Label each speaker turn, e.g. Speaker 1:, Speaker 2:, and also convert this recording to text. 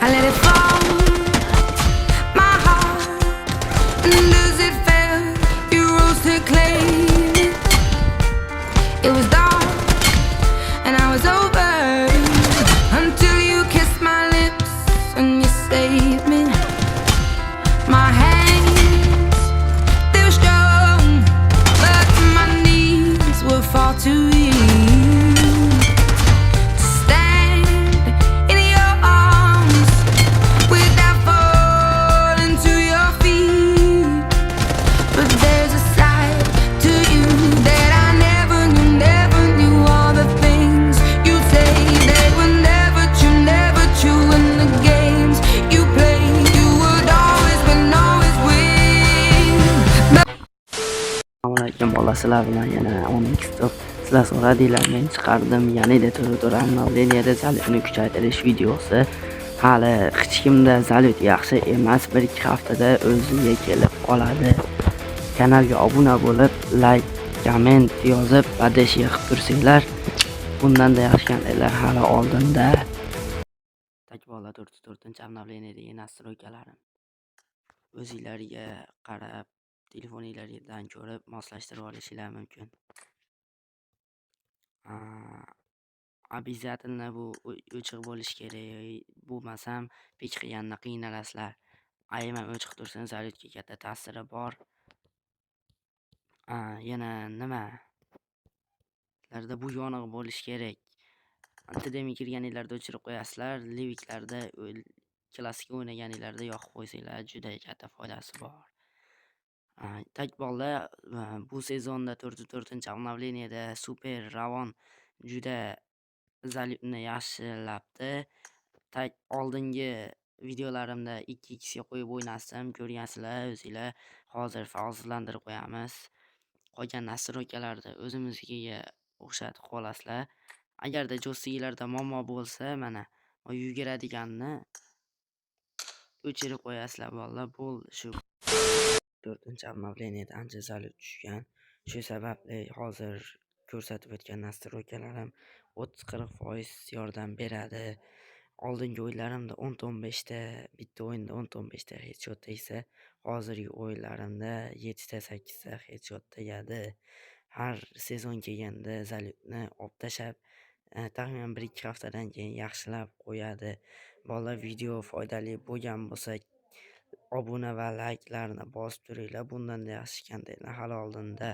Speaker 1: I let it fall, my heart, and as it fell, you rose to claim it. It was dark, and I was over, until you kissed my lips and you saved me. My hands, they were strong, but my knees were far too weak to stand in your arms without falling to your feet. But there's a side to you that I never knew all the things you say that were never true, and the games you play, you would always win.
Speaker 2: Assalomu alaykum bola, sizlar bilan yana 10x top. Sizlar so'radinglar, men chiqardim. Yana tur obnovleniyada zalitni kuchaytirish videosi. Hali hech kimda zalit yaxshi emas, 1-2 haftada o'ziga kelib qoladi. Kanalga obuna bo'lib, like, komment yozib, badesh yiqib tursanglar, bundan da yaxshi kanallar hali oldinda. Takbola 4-obnovleniyadagi nastroykalarim o'zingizlarga qarab, telefoningizdan ko'rib moslashtirib olishinglar mumkin. Обязательно bu o'chiq bo'lishi kerak. Bo'lmasam pech qilganda qiynalasizlar. Ayman o'chiq tursin, zalitga katta ta'siri bor. Yana nima? Larda bu yoniq bo'lishi kerak. Antidemik kirganinglarda o'chirib qo'yasizlar, leviklarda klassik o'ynaganinglarda yoqib qo'ysanglar, juda katta foydasi bor. Takbolda bu sezonda 4-obnovleniyada super Ravon juda zalitni yaxshilabdi. Oldingi videolarimda 2x ga qo'yib o'ynasam, ko'rgansizlar o'zingizlar. Hozir faolsizlantirib qo'yamiz. Qolgan nastroykalarni o'zimizga o'xshatib qolasizlar. Agarda jo'stinglarda muammo bo'lsa, mana yuguradiganni o'chirib qo'yasizlar bolalar. Bo'ldi shu. 4-obnovleniyada ancha zalit tushgan. Shu sababli hozir ko'rsatib o'tgan nastroykalarim 30-40% yordam beradi. Oldingi o'yinlarimda 10-15 ta, bitta o'yinda 10-15 ta headshot tegsa, hozirgi o'yinlarimda 7 ta 8 ta headshot tegadi. Har sezon kelganda zalitni olib tashab, taxminan 1-2 haftadan keyin yaxshilab qo'yadi. Bolalar, video foydali bo'lgan bo'lsa, obuna va like'larni bosib turinglar. Bundan yaxshi kontentlar hali oldinda.